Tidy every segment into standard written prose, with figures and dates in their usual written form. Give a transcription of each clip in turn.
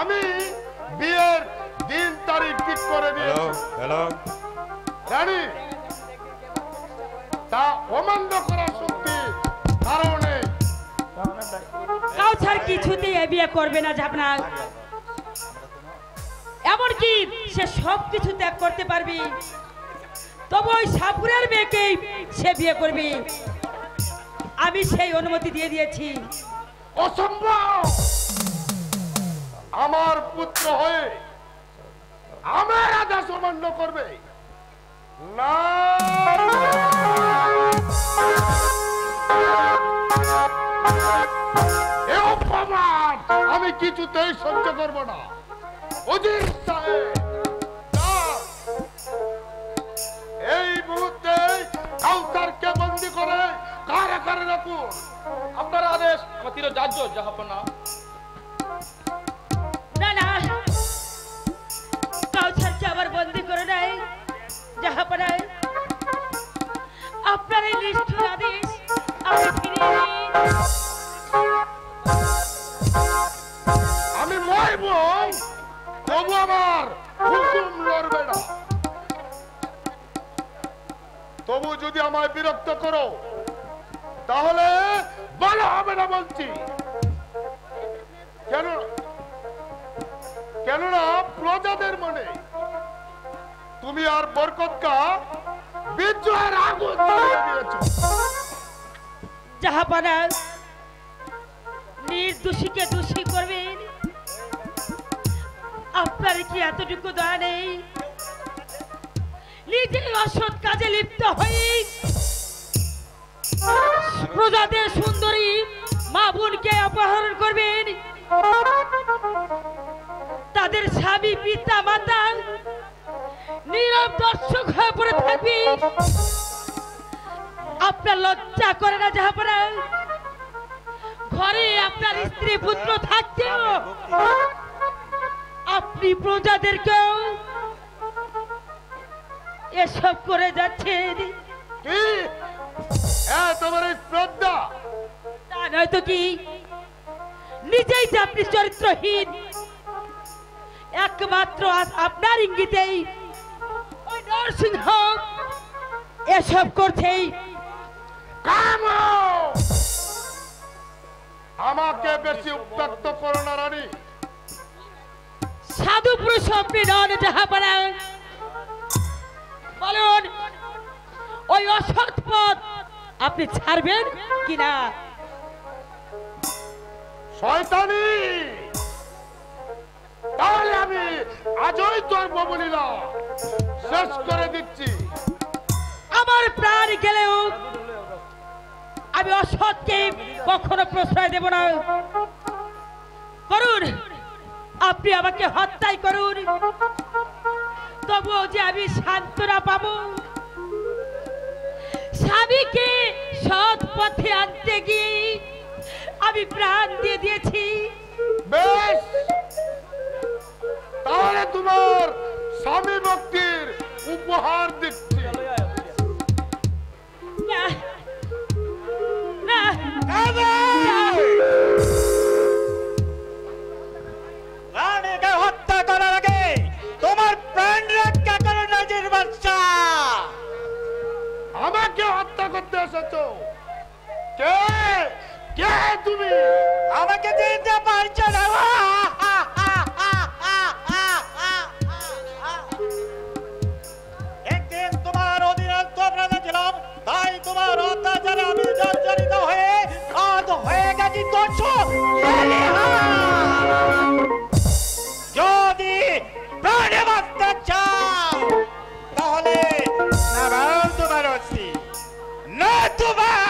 আমি বিয়ের দিন তারিখ ঠিক করে দিয়েছি। হ্যালো রানী, তা অমান্য করা সত্যি কারণে কাউসার কিছুতেই এ বিয়ে করবে না ঝাপনা। এমনকি সে সব কিছু ত্যাগ করতে পারবে, তবু ওই সাপুরের মেয়েকেই সে বিয়ে করবে। আমি সেই অনুমতি দিয়ে দিয়েছি। অসম্ভব! আমার পুত্র হয়ে আমার আদেশ অমান্য করবে না। এ অপমান আমি কিছুতেই সহ্য করব না। অজির সাহেব, এই মুহূর্তে কাউসারকে বন্দী করে কারাগারে রাখুন। আপনার আদেশ আমাদের রাজ্য জাহাপনা। না না, কাউসারকে আবার বন্দী করে নাই জাহাপনা। আপনার এই নিষ্ঠুর আদেশ আমি ফিরিয়ে নিই। আমি মরব, তবু আমার হুকুম লড়বে না। তবু যদি আমায় বিরক্ত করো তাহলে ভালো হবে না বলছি। কেননা প্রজাদের মনে তুমি আর বরকতকা বিদ্রোহের আগুন জ্বালিয়ে দিয়েছো। জাহাপনা, নির্দোষীকে দোষী করবেন, আপনার কি এতটুকু দয়া নেই? নিজের অসৎ কাজে লিপ্ত হয়ে প্রজাদের সুন্দরী মা বোনকে অপহরণ করবেন, তাদের স্বামী পিতা মাতা নীরব দর্শক হয়ে পড়ে থাকবে। আপনার লজ্জা করে না জাহাপনা? ঘরে আপনার স্ত্রী পুত্র থাকতেও আপনি প্রজাদেরকেও এসব করে যাচ্ছেন। কি তোমার এই শ্রদ্ধা? তা নয়তো কি, নিজেই যে আপনি চরিত্রহীন। একমাত্র আপনার ইঙ্গিতেই ওই নরসিংহ এসব করছেই। আমাকে বেশি উত্ত্যক্ত করো না রানী। সাধু পুরুষ আপনি নন জাহাপনা। বলুন, ওই অসৎ পথ আপনি ছাড়বেন কিনা? শয়তানি! তাহলে আমি আজই তোর ববলীলা শেষ করে দিচ্ছি। আমার প্রাণ গেলেও আমি অসৎকে কখনো প্রশ্রয় দেব না। করুন, আপনি আমাকে হত্যাই করুন, তবুও যে আমি সান্ত্বনা পাবো। স্বামীকে সৎ পথে আনতে গিয়ে আমি প্রাণ দিয়ে দিয়েছি। বেশ, তাহলে তোমার স্বামী ভক্তির উপহার দিচ্ছি। না, না, রানীকে হত্যা করার আগে তোমার প্রাণ রক্ষা করো নাজির বাদশা। আমাকে হত্যা করতে এসেছো? কে কে তুমি? আমাকে চিনতে পারছো না? একদিন তোমার অধীনস্থ প্রজা ছিলাম, তাই তোমার অত্যাচারে আমি জর্জরিত হয়ে আজ হয়ে গেছি দর্শক। যদি প্রাণে বাঁচতে চাও তাহলে না বারণ তোমার অস্তি না তোমার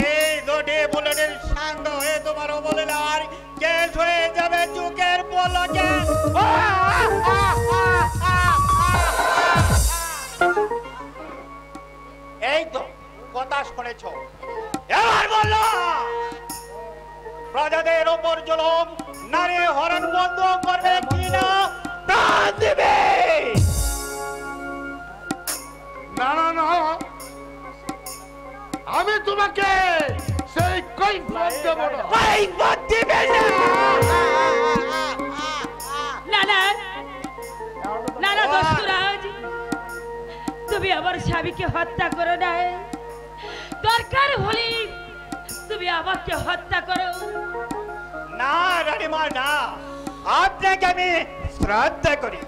এই দুটি বুলেটের সাঙ্গ হয়ে তোমার অবলীলার কেস হয়ে যাবে চুকের পলকে। এই তো কথা শুনেছ, এবার বললো প্রজাদের ওপর জুলুম, নারী হরণ বন্ধ করবে কিনা প্রাণ দিবে? না না না, আমি তোমাকে সেই কৈফিয়ত দেব না। কৈফিয়ত দিবে না? স্বামীকে হত্যা করো না, দরকার হলে তুমি আমাকে হত্যা করো। না রানীমা না, আপনাকে আমি শ্রদ্ধা করি,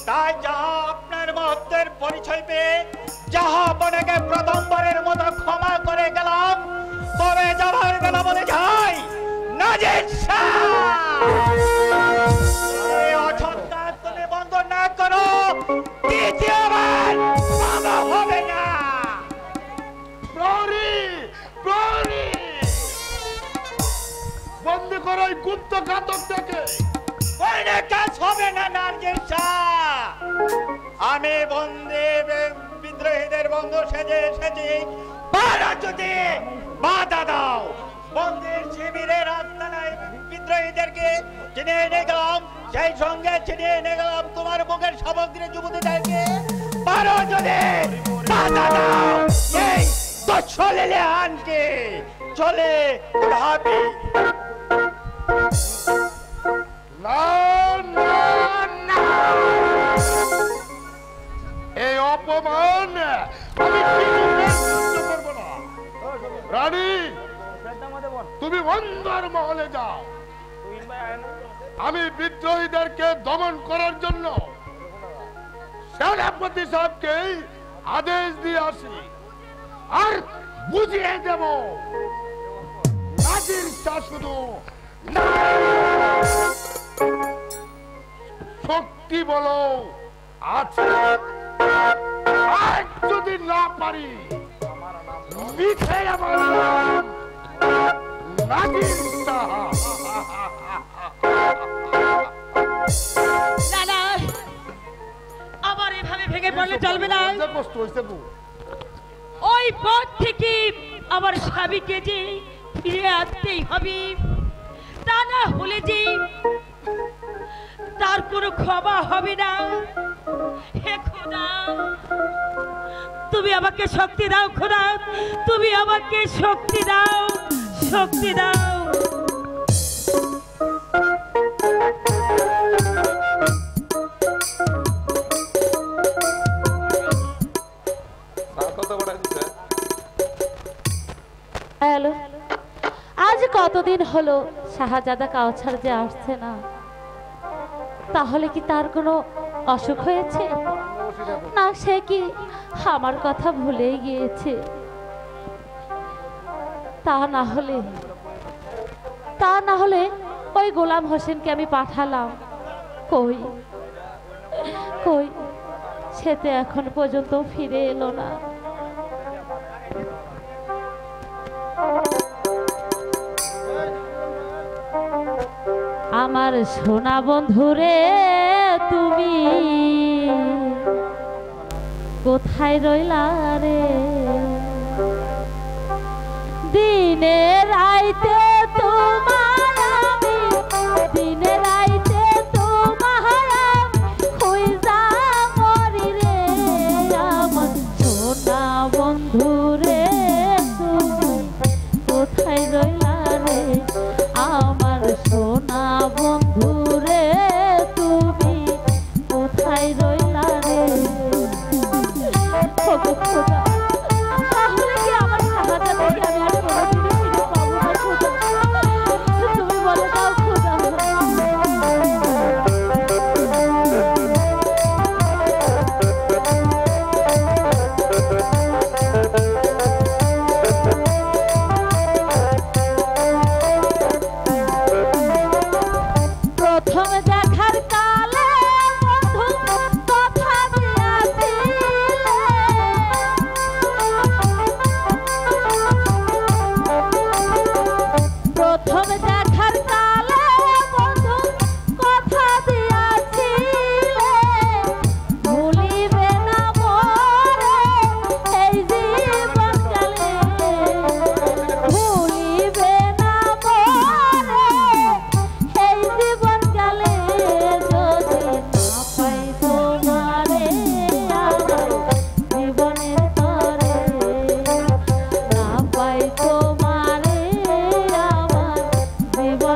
তাই যাহা আপনার মহত্বের পরিচয় পেয়ে যাহা আপনাকে প্রথমবারের মতো ক্ষমা করে গেলাম, তবে যাবার বেলা বলে যাই নাজির শাহ, এই অসত্তা তুমি বন্ধ না করো, দ্বিতীয়বার ক্ষমা হবে না। প্রহরী, প্রহরী, বন্দি করো এই গুপ্ত ঘাতকটাকে। কাজ হবে না নাজির শাহ, আমি বন্দী বিদ্রোহীদের বন্ধু সেজে এসেছি, পারা যদি বাধা দাও, বন্দির শিবিরের আস্তানায় বিদ্রোহীদেরকে চিনিয়ে নিয়ে গেলাম, সেই সঙ্গে চিনিয়ে নিয়ে গেলাম তোমার মুখের সামগ্রী যুবতীদেরকে, পারো যদি বাধা দাও, এই তো চলে আনকে চলে উড়াবি। না না না, এই অপমান আমি সহ্য করব না। রানী, তুমি অন্দর মহলে যাও, আমি বিদ্রোহীদেরকে দমন করার জন্য সেনাপতি সাহেবকে আদেশ দিয়ে আসি, আর বুঝিয়ে দেব নাজির শাহ শুধু শক্তি বলো আছে, আর যদি না পারি লিখে আমার নাম নাজির শাহ। না না, আবার এভাবে ভেঙে পড়লে চলবে না। কষ্ট হয়েছে গো। ওই পথ থেকে আমার স্বামীকে যে ফিরে আসতেই হবে, তা না হলে যে তার কোনো ক্ষমা হবে না। হে খোদা, তুমি আমাকে শক্তি দাও, খোদা তুমি আমাকে শক্তি দাও, শক্তি দাও। হ্যালো, আজ কতদিন হলো শাহজাদা কাউছার যে আসছে না, তাহলে কি তার কোনো অসুখ হয়েছে? না, সে কি আমার কথা ভুলে গিয়েছে? তা না হলে ওই গোলাম হোসেনকে আমি পাঠালাম, কই কই সে তো এখন পর্যন্ত ফিরে এলো না। আমার সোনা বন্ধুরে তুমি কোথায় রইলা রে? দিনে রাইতে তোমার আমি, দিনে রাইতে তোমার খুঁজা মরি রে। আমার সোনা বন্ধুরে তুমি কোথায় রইলা রে? আমার সোনা বন্ধুরে তুমি কোথায় রইলা রে? খোদা, তাহলে কি আমার শাহজাদাকে আমি আর কোনোদিনও ফিরে পাবো না খোদা? তুমি বলে দাও খোদা। প্রথম দেখার কালে বন্ধু কথা দিয়াছিলে, প্রথম দেখার কালে বন্ধু কথা দিয়াছিলে, ভুলিবে না মোরে এই জীবন কালে, ভুলিবে না মোরে এই জীবন কালে, যদি না পাই তোমারে আমার জীবনের তরে, না পাই তোমারে আমার জীবন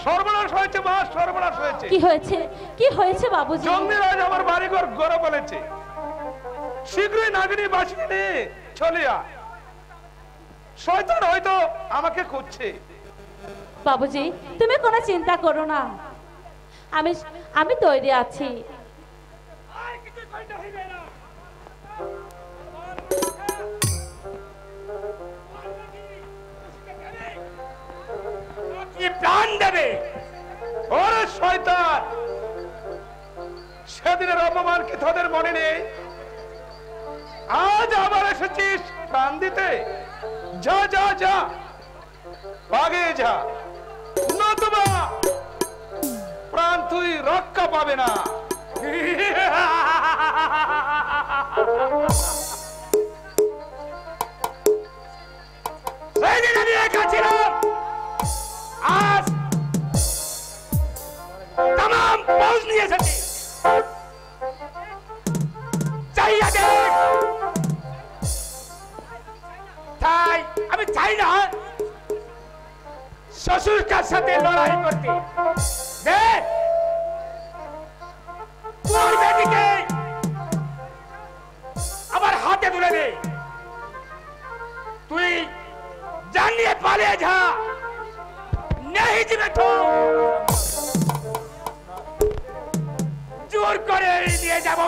সর্বনাশ হয়েছে মা, সর্বনাশ হয়েছে। কি হয়েছে, কি হয়েছে বাবুজি? জঙ্গিরাজ আমার বাড়িঘর গড়ে বলেছে, শীঘ্রই নাগিনী বাঁচিয়ে নিয়ে চলে আয়। শয়তান হয়তো আমাকে খুঁজছে। বাবুজি তুমি কোনো চিন্তা করো না, আমি আমি তৈরি আছি। কি প্রাণ দেবে? ওরে শয়তান, সেদিনের অপমান কি তোদের মনে নেই? আজ আবার এসেছিস প্রাণ দিতে? যা যা যা, আগে যা, নতুবা প্রাণ তুই রক্ষা পাবে না। সেদিন আমি একা ছিলাম, আজ তামাম ফৌজ নিয়ে এসেছি। চাইয়া দেখ। তাই আমি চাই না শ্বশুরকার সাথে লড়াই করতে। দেখ তোর বেটিকে আমার হাতে তুলে দে, তুই জানিয়ে পালিয়ে যা, नहीं जी बैठो, জোর করে নিয়ে যাবো।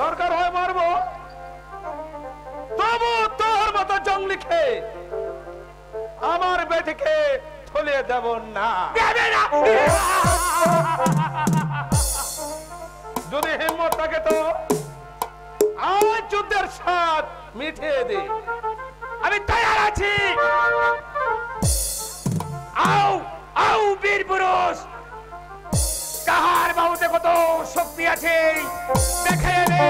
দরকার হয় মারবো, তবু তোর মতো জঙ্গলি খেয়ে আমার বেটিকে থলিয়ে দেব না। দেবে না। যদি হিম্মত থাকে তো আজ যুদ্ধের স্বাদ মিটিয়ে দে। আমি তৈরি আছি। আও আও বীর পুরুষ, কাহার বাহুতে কত শক্তি আছে দেখে নে।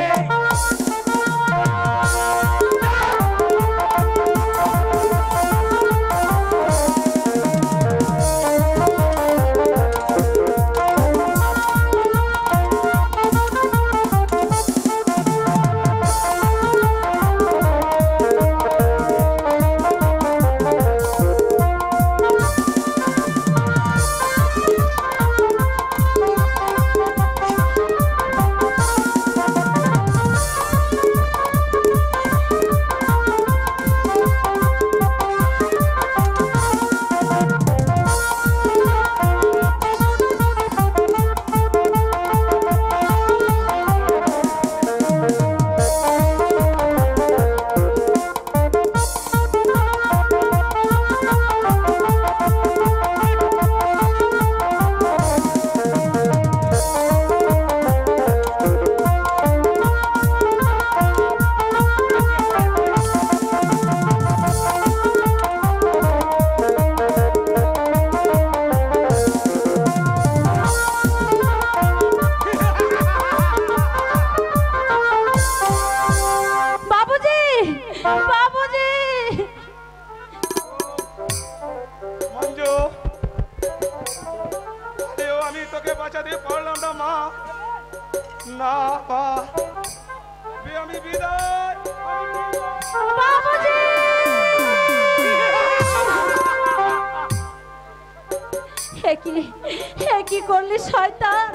কি করলি শয়তান,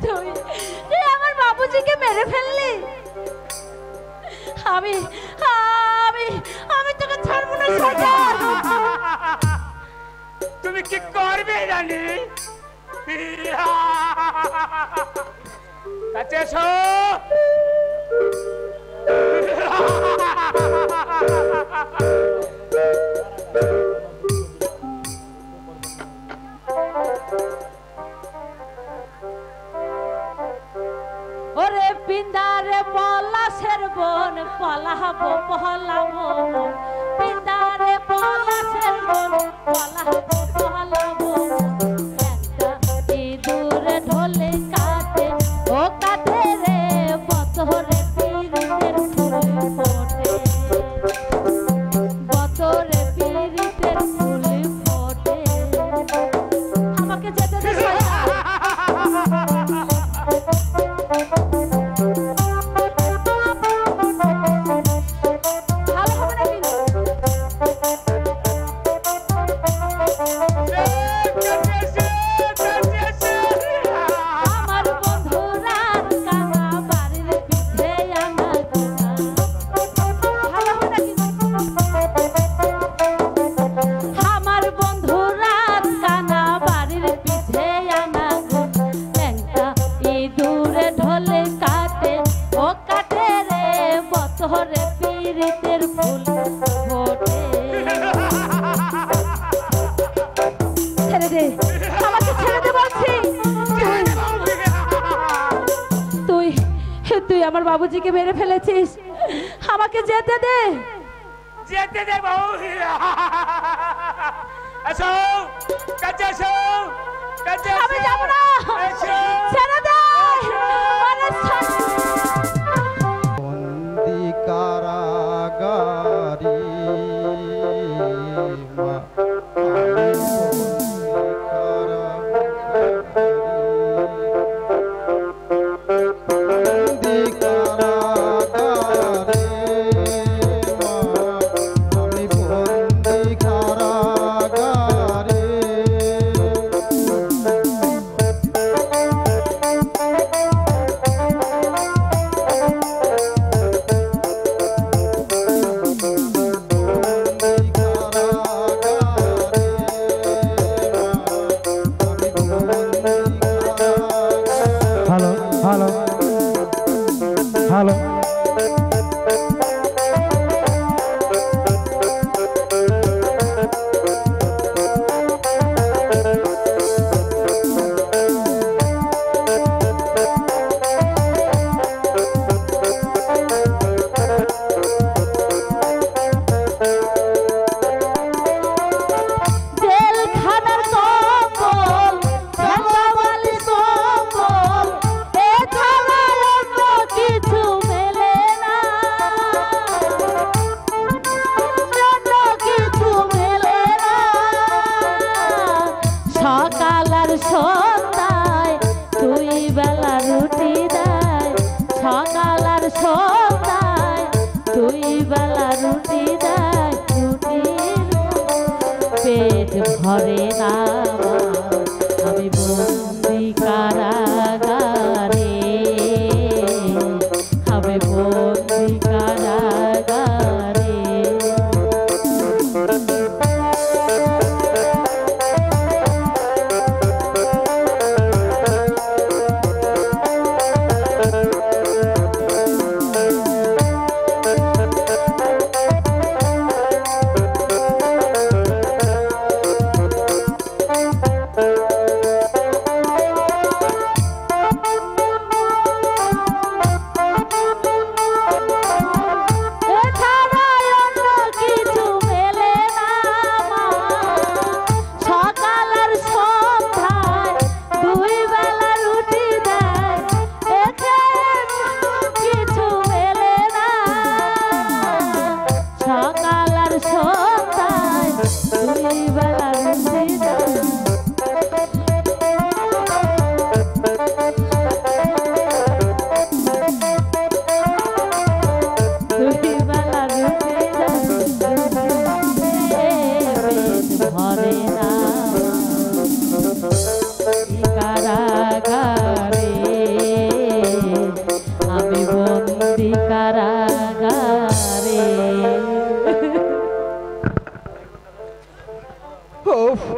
তুই আমার বাবুজিকে মেরে ফেললি। আমি আমি আমি তোকে ছাড়বো না শয়তান। তুমি কি করবে জানি? কাছে এসো। ওরে পিন্দারে পলাশের বন পলাহাবো পহলাবো, পিন্দারে পলাশের বন পলাহাবো পহলাবো। একটা ইঁদুরে ঢোলে কাঁধে, ও কাঁধে রে বতরে পিরিতের ফুল ফোটে, বতরে পিরিতের ফুল ফোটে। আমাকে যেতে দে শয়তান। ভালো হবে না কিন্তু। দে, আমাকে ছেড়ে দে বলছি। তুই তুই আমার বাবুজিকে মেরে ফেলেছিস, আমাকে যেতে দে। যেতে দে বউ। এসো কাছে এসো, কাছে এসো। আমি যাব না, এসো। ছেড়ে দে। বন্দি কারাগারি মা, আমি বন্দি কারাগারে মা, আমি বন্দি কারাগারে। হ্যালো হ্যালো হ্যালো, জেলখানার কম্বল, ঝাঁকাবালি কম্বল, এ থানায় অন্য কিছু মেলে না, অন্য কিছু মেলে না। সকাল আর সন্ধ্যায় দুই বেলা রুটি দেয়, সকাল আর সন্ধ্যায় দুই বেলা রুটি দেয়, রুটির পেট ভরে না আমার, আমি বন্দি কারাগারে, আমি বন্দি কারাগারে।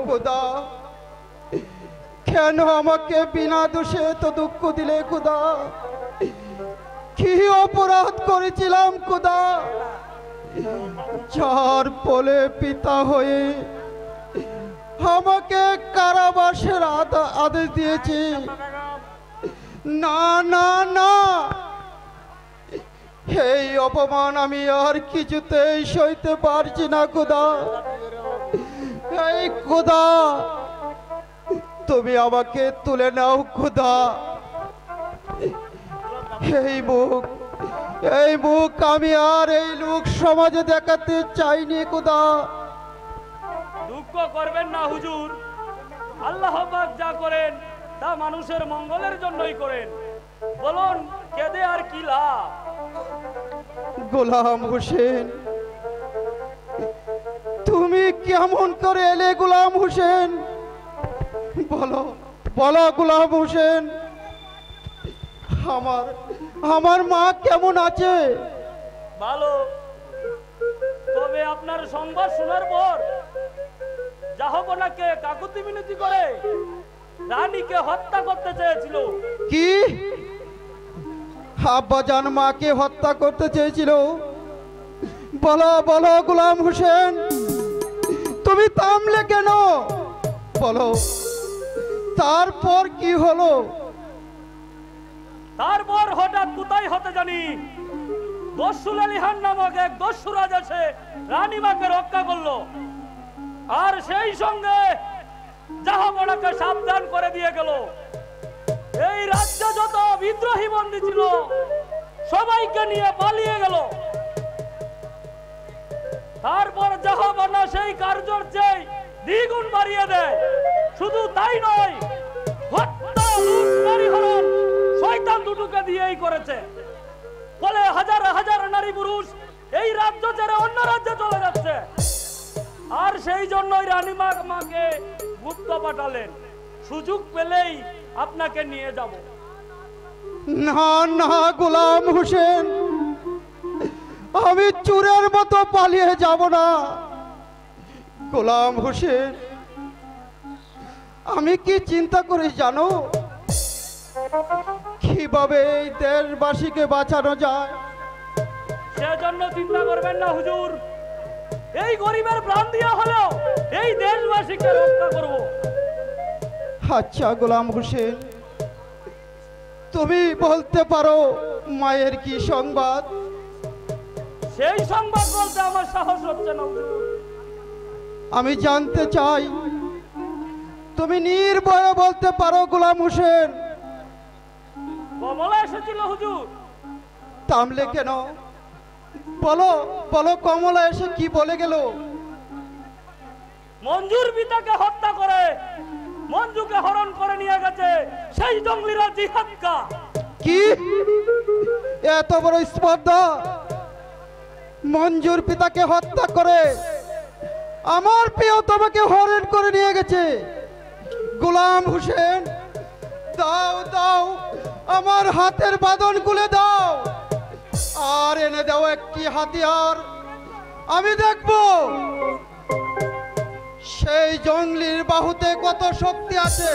खुदा কেন আমাকে বিনা দোষে তো দুঃখ দিলে খুদা? কি অপরাধ করেছিলাম খুদা? যার ফলে পিতা হয়ে আমাকে কারাবাসের আদেশ দিয়েছে। না না না, এই অপমান আমি আর কিছুতেই সইতে পারছি না খুদা। এই খুদা, তুমি আমাকে তুলে নাও খুদা। এই মুখ আমি আর এই লোক সমাজে দেখাতে চাইনি খুদা। দুঃখ করবেন না হুজুর, আল্লাহ পাক যা করেন তা মানুষের মঙ্গলের জন্যই করেন। বলুন কেঁদে আর কি লাভ? গোলাম হোসেন, তুমি কেমন করে এলে গোলাম হোসেন? বলো বলো গোলাম হোসেন, আমার মা কেমন আছে? ভালো। তবে আপনার সংবাদ শোনার পর জাহাপনাকে কাকুতি মিনতি করে রানীকে হত্যা করতে চেয়েছিল। কি? আব্বাজান মাকে হত্যা করতে চেয়েছিল? বলো বলো গোলাম হোসেন, তুমি থামলে কেন? বলো তারপর কি হলো? তারপর হঠাৎ কোথায় হতে জানি দস্যুল আলিহান নামক এক দস্যুরাজ এসে রানীমাকে রক্ষা করলো, আর সেই সঙ্গে জাহাপনাকে সাবধান করে দিয়ে গেল। এই রাজ্য যত বিদ্রোহী বন্দী ছিল সবাইকে নিয়ে পালিয়ে গেল। তারপর জাহাপনা সেই কার্যর চেয়ে দ্বিগুণ বাড়িয়ে দেয়। শুধু তাই নয়, হত্যা, লুট, মারিহরণ শয়তান দুটোকে দিয়েই করেছে। ফলে হাজার হাজার নারী পুরুষ এই রাজ্য ছেড়ে অন্য রাজ্যে চলে যাচ্ছে। আর সেই জন্যই রানীমা মাকে গুপ্ত পাঠালেন, সুযোগ পেলেই আপনাকে নিয়ে যাব। না না গোলাম হোসেন, আমি চোরের মতো পালিয়ে যাব না। গোলাম হোসেন, আমি কি চিন্তা করি জানো? কিভাবে এই দেশবাসীকে বাঁচানো যায়। সেজন্য চিন্তা করবেন না হুজুর, এই গরিবের প্রাণ দিয়ে হলেও এই দেশবাসীকে রক্ষা করব। আচ্ছা গোলাম হোসেন, তুমি বলতে পারো মায়ের কি সংবাদ? সেই সংবাদ বলতে আমার সাহস হচ্ছে না হুজুর। আমি জানতে চাই, তুমি নির্ভয়ে বলতে পারো গোলাম হোসেন। কমলা এসেছিল হুজুর। থামলে কেন? বলো বলো, কমলা এসে কি বলে গেল? মঞ্জুর পিতাকে হত্যা করে মঞ্জুকে হরণ করে নিয়ে গেছে সেই জঙ্গলিরা জিহাদকা। কি এত বড় স্পর্ধা! মঞ্জুর পিতাকে হত্যা করে আমার প্রিয় তোমাকে হরণ করে নিয়ে গেছে। গোলাম হোসেন, দাও দাও, আমার হাতের বাঁধন খুলে দাও, আর এনে দাও একটি হাতিয়ার। আমি দেখব সেই জঙ্গলির বাহুতে কত শক্তি আছে।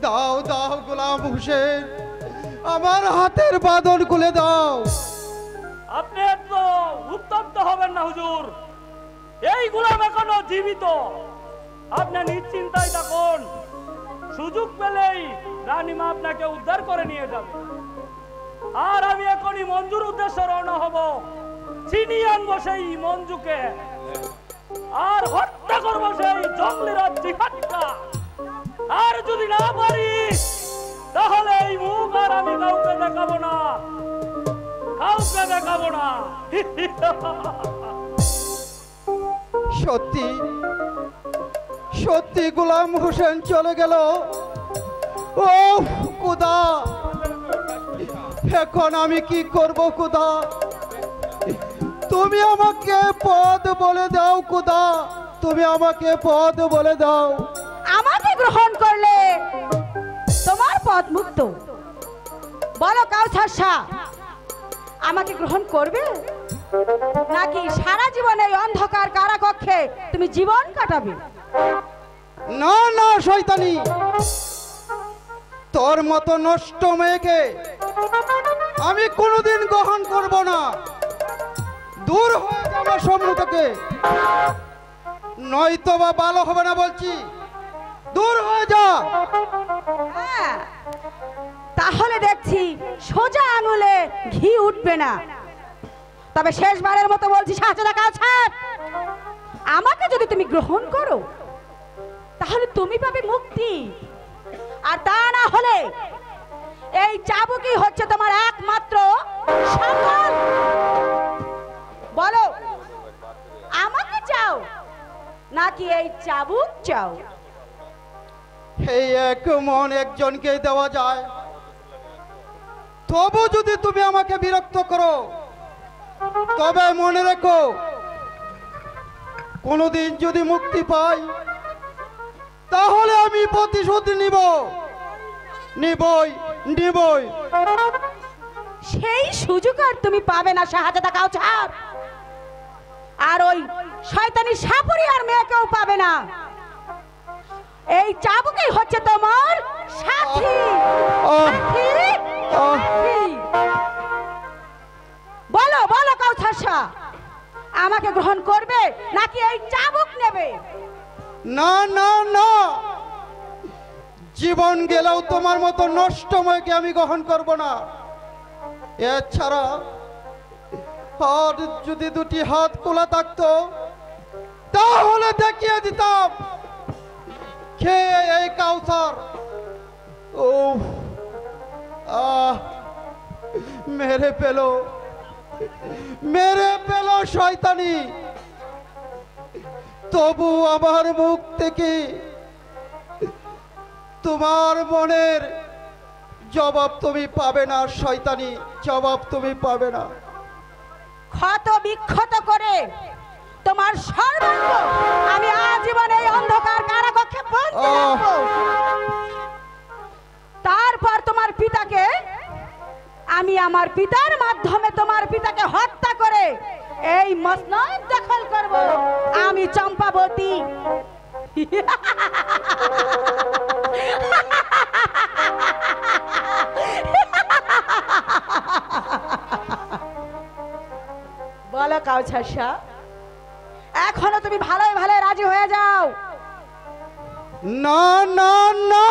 দাও দাও গোলাম হোসেন, আমার হাতের বাঁধন খুলে দাও। আপনি এত উত্তপ্ত হবেন না হুজুর, এই গোলাম এখনো জীবিত। আপনি নিশ্চিন্তায় থাকুন, সুযোগ পেলেই রানীমা আপনাকে উদ্ধার করে নিয়ে যাবে। আর আমি এখনই মঞ্জুর উদ্দেশ্যে রওনা হব, চিনিয়ে আনবো সেই মঞ্জুকে, আর হত্যা করবো সেই জঙ্গলিরা জিহাদকা। আর যদি না পারি তাহলে এই মুখ আর আমি কাউকে দেখাবো না, কাউকে দেখাবো না। সত্যি সত্যি গোলাম হোসেন চলে গেল। ও খোদা, এখন আমি কি করব খোদা? তুমি আমাকে পথ বলে দাও খোদা, তুমি আমাকে পথ বলে দাও। আমাকে গ্রহণ করলে তোমার পথ মুক্ত। বলো কাউসার শাহ, আমাকে গ্রহণ করবে নাকি সারা জীবন এই অন্ধকার কারাকক্ষে তুমি জীবন কাটাবে? না না শয়তানি, তোর মতো নষ্ট মেয়েকে আমি কোনোদিন গ্রহণ করব না। দূর হয়ে যাবে সামনে থেকে, নয়তো বা ভালো হবে না বলছি। দূর হয়ে যা। হ্যাঁ, তাহলে দেখছি সোজা আঙুলে ঘি উঠবে না। তবে শেষবারের মতো বলছি শাহজাদা কাউসার, আমাকে যদি তুমি গ্রহণ করো তাহলে তুমি পাবে মুক্তি, আর তা না হলে এই চাবুকই হচ্ছে তোমার একমাত্র সম্বল। বলো, আমাকে চাও নাকি এই চাবুক চাও? এই এক মন একজনকে দেওয়া যায়, তবু যদি তুমি আমাকে বিরক্ত করো তবে মনে রেখো, কোনোদিন যদি মুক্তি পাই তাহলে আমি প্রতিশোধ নিবই। সেই সুযোগ আর তুমি পাবে না শাহজাদা কাউসার, আর ওই শয়তানি সাপুরি আর মেয়েকেও পাবে না। এই চাবুকই হচ্ছে তোমার সাথী। বলো বলো কাউসার শাহ, আমাকে গ্রহণ করবে নাকি এই চাবুক নেবে? না না না, জীবন গেলেও তোমার মতো নষ্টময়কে আমি গ্রহণ করব না। এছাড়া আর যদি দুটি হাত খোলা থাকতো তাহলে দেখিয়ে দিতাম খেয়ে এই কাউসার। ও মেরে পেল শয়তানি। তবু আমার মুখ থেকে তোমার মনের জবাব তুমি পাবে না শয়তানি, জবাব তুমি পাবে না। ক্ষত বিক্ষত করে তোমার সর্বাঙ্গ আমি আজীবন এই অন্ধকার কারাকক্ষে বন্দি রাখবো। তারপর তোমার পিতাকে আমি আমার পিতার মাধ্যমে তোমার পিতাকে হত্যা করে এই মসনদ দখল করব। আমি চম্পাবতী। বলো কাউছার শাহ, এখনো তুমি ভালোই ভালোই রাজি হয়ে যাও। না না না,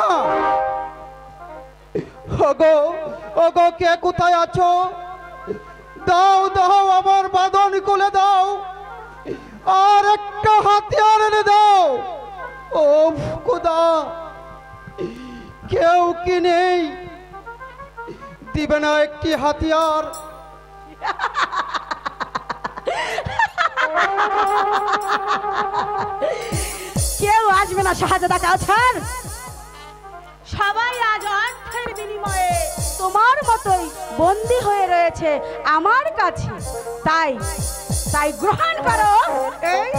ওগো ওগো, কে কোথায় আছো? দাও দাও, আমার বাঁধন খুলে দাও, আর একটা হাতিয়ার এনে দাও। ও খোদা, কেউ কি নেই? দিবে না একটি হাতিয়ার? কেউ আসবে না শাহজাদা কাউছার। সবাই আজ অর্থের বিনিময়ে তোমার মতোই বন্দী হয়ে রয়েছে আমার কাছে। তাই গ্রহণ করো এই